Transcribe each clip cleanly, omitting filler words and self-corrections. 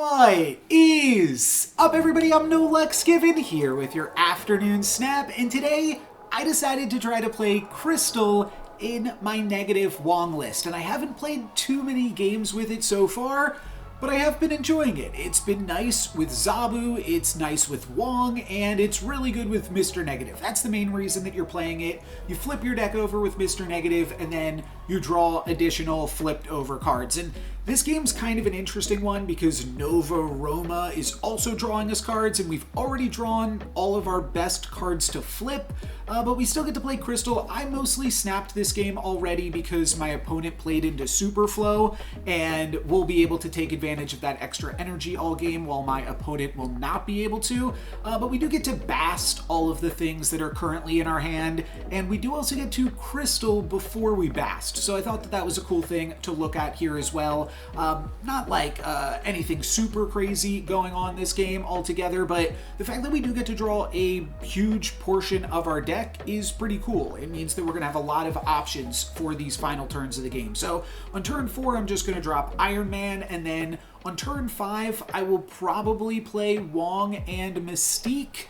What is up, everybody? I'm NoLuxGiven here with your afternoon snap, and today I decided to try to play Crystal in my negative Wong list, and I haven't played too many games with it so far, but I have been enjoying it. It's been nice with Zabu, it's nice with Wong, and it's really good with Mr. Negative. That's the main reason that you're playing it. You flip your deck over with Mr. Negative, and then you draw additional flipped over cards. And this game's kind of an interesting one because Nova Roma is also drawing us cards, and we've already drawn all of our best cards to flip, but we still get to play Crystal. I mostly snapped this game already because my opponent played into Superflow, and we'll be able to take advantage of that extra energy all game while my opponent will not be able to, but we do get to bast all of the things that are currently in our hand, and we do also get to Crystal before we bast, so I thought that that was a cool thing to look at here as well. Not like anything super crazy going on this game altogether, but the fact that we do get to draw a huge portion of our deck is pretty cool. It means that we're going to have a lot of options for these final turns of the game. So on turn 4, I'm just going to drop Iron Man, and then on turn 5, I will probably play Wong and Mystique.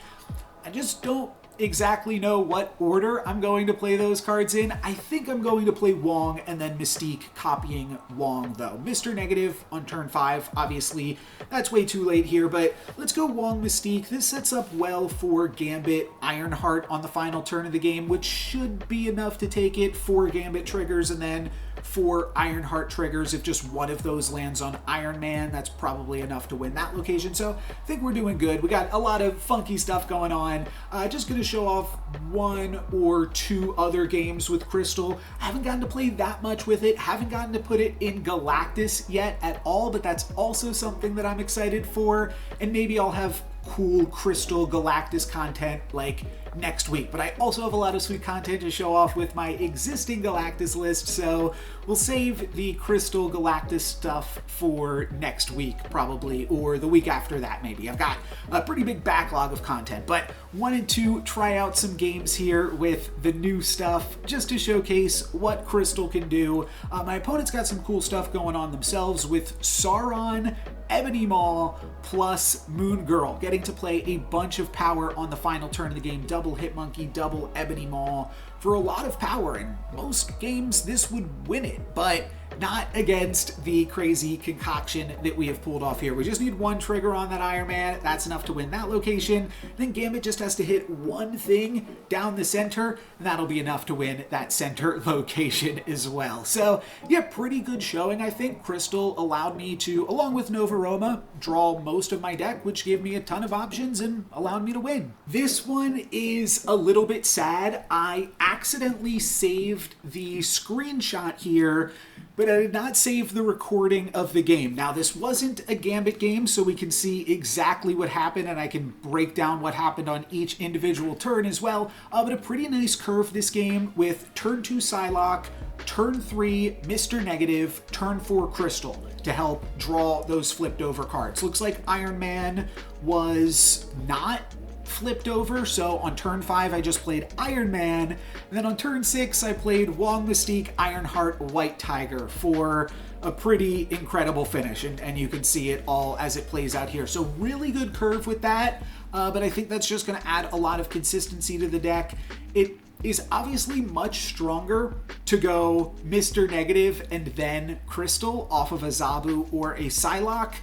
I just don't exactly know what order I'm going to play those cards in. I think I'm going to play Wong and then Mystique copying Wong though. Mr. Negative on turn 5, obviously that's way too late here, but let's go Wong Mystique. This sets up well for Gambit Ironheart on the final turn of the game, which should be enough to take it. 4 Gambit triggers and then 4 Ironheart triggers. If just one of those lands on Iron Man, that's probably enough to win that location. So I think we're doing good. We got a lot of funky stuff going on. Just going to show off 1 or 2 other games with Crystal. I haven't gotten to play that much with it. Haven't gotten to put it in Galactus yet at all, but that's also something that I'm excited for. And maybe I'll have cool Crystal Galactus content like next week, but I also have a lot of sweet content to show off with my existing Galactus list, so we'll save the Crystal Galactus stuff for next week probably, or the week after that maybe. I've got a pretty big backlog of content, but wanted to try out some games here with the new stuff just to showcase what Crystal can do. My opponent's got some cool stuff going on themselves with Sauron, Ebony Maw, plus Moon Girl, getting to play a bunch of power on the final turn of the game. Double Hitmonkey, double Ebony Maw for a lot of power. In most games, this would win it, but not against the crazy concoction that we have pulled off here. We just need 1 trigger on that Iron Man. That's enough to win that location. Then Gambit just has to hit 1 thing down the center, and that'll be enough to win that center location as well. So yeah, pretty good showing, I think. Crystal allowed me to, along with Nova Roma, draw most of my deck, which gave me a ton of options and allowed me to win. This one is a little bit sad. I accidentally saved the screenshot here, but I did not save the recording of the game. Now, this wasn't a Gambit game, so we can see exactly what happened, and I can break down what happened on each individual turn as well. But a pretty nice curve this game with turn 2 Psylocke, turn 3 Mr. Negative, turn 4 Crystal to help draw those flipped over cards. Looks like Iron Man was not flipped over, so on turn 5 I just played Iron Man, and then on turn 6 I played Wong Mystique, Ironheart, White Tiger for a pretty incredible finish, and you can see it all as it plays out here. So really good curve with that, but I think that's just going to add a lot of consistency to the deck. It is obviously much stronger to go Mr. Negative and then Crystal off of a Zabu or a Psylocke,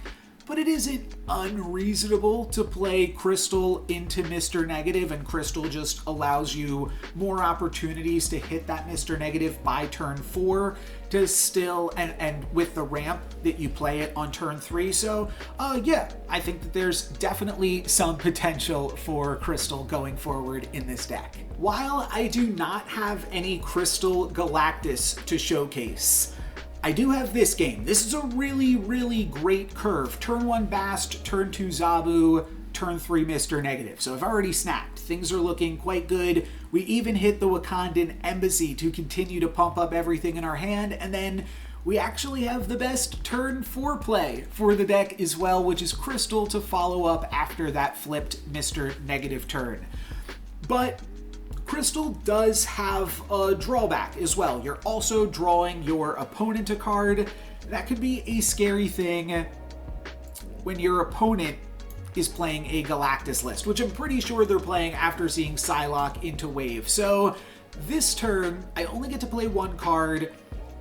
but it isn't unreasonable to play Crystal into Mr. Negative, and Crystal just allows you more opportunities to hit that Mr. Negative by turn 4 to still, and with the ramp that you play it on turn 3. So yeah, I think that there's definitely some potential for Crystal going forward in this deck. While I do not have any Crystal Galactus to showcase, I do have this game. This is a really, really great curve. Turn 1 Bast, turn 2 Zabu, turn 3 Mr. Negative. So I've already snapped. Things are looking quite good. We even hit the Wakandan Embassy to continue to pump up everything in our hand, and then we actually have the best turn 4 play for the deck as well, which is Crystal to follow up after that flipped Mr. Negative turn. But Crystal does have a drawback as well. You're also drawing your opponent a card. That could be a scary thing. when your opponent is playing a Galactus list, which I'm pretty sure they're playing after seeing Psylocke into Wave. So this turn, I only get to play one card.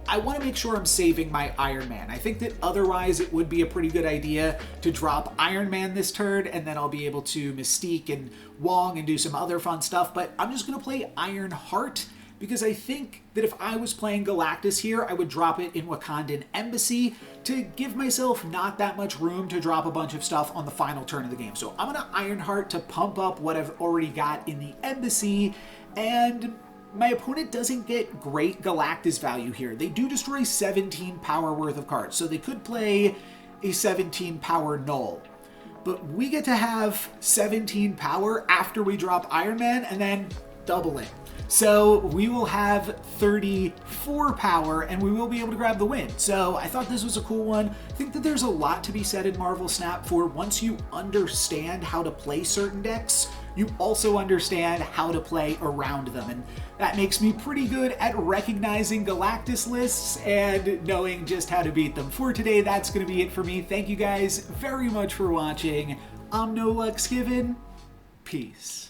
I want to make sure I'm saving my Iron Man. I think that otherwise it would be a pretty good idea to drop Iron Man this turn, and then I'll be able to Mystique and Wong and do some other fun stuff, but I'm just going to play Iron Heart, because I think that if I was playing Galactus here, I would drop it in Wakandan Embassy to give myself not that much room to drop a bunch of stuff on the final turn of the game. So I'm going to Iron Heart to pump up what I've already got in the Embassy, and my opponent doesn't get great Galactus value here. They do destroy 17 power worth of cards, so they could play a 17 power Null. But we get to have 17 power after we drop Iron Man and then double it. So we will have 34 power and we will be able to grab the win. So I thought this was a cool one. I think that there's a lot to be said in Marvel Snap for once you understand how to play certain decks, you also understand how to play around them. And that makes me pretty good at recognizing Galactus lists and knowing just how to beat them. For today, that's going to be it for me. Thank you guys very much for watching. I'm No Lux Given. Peace.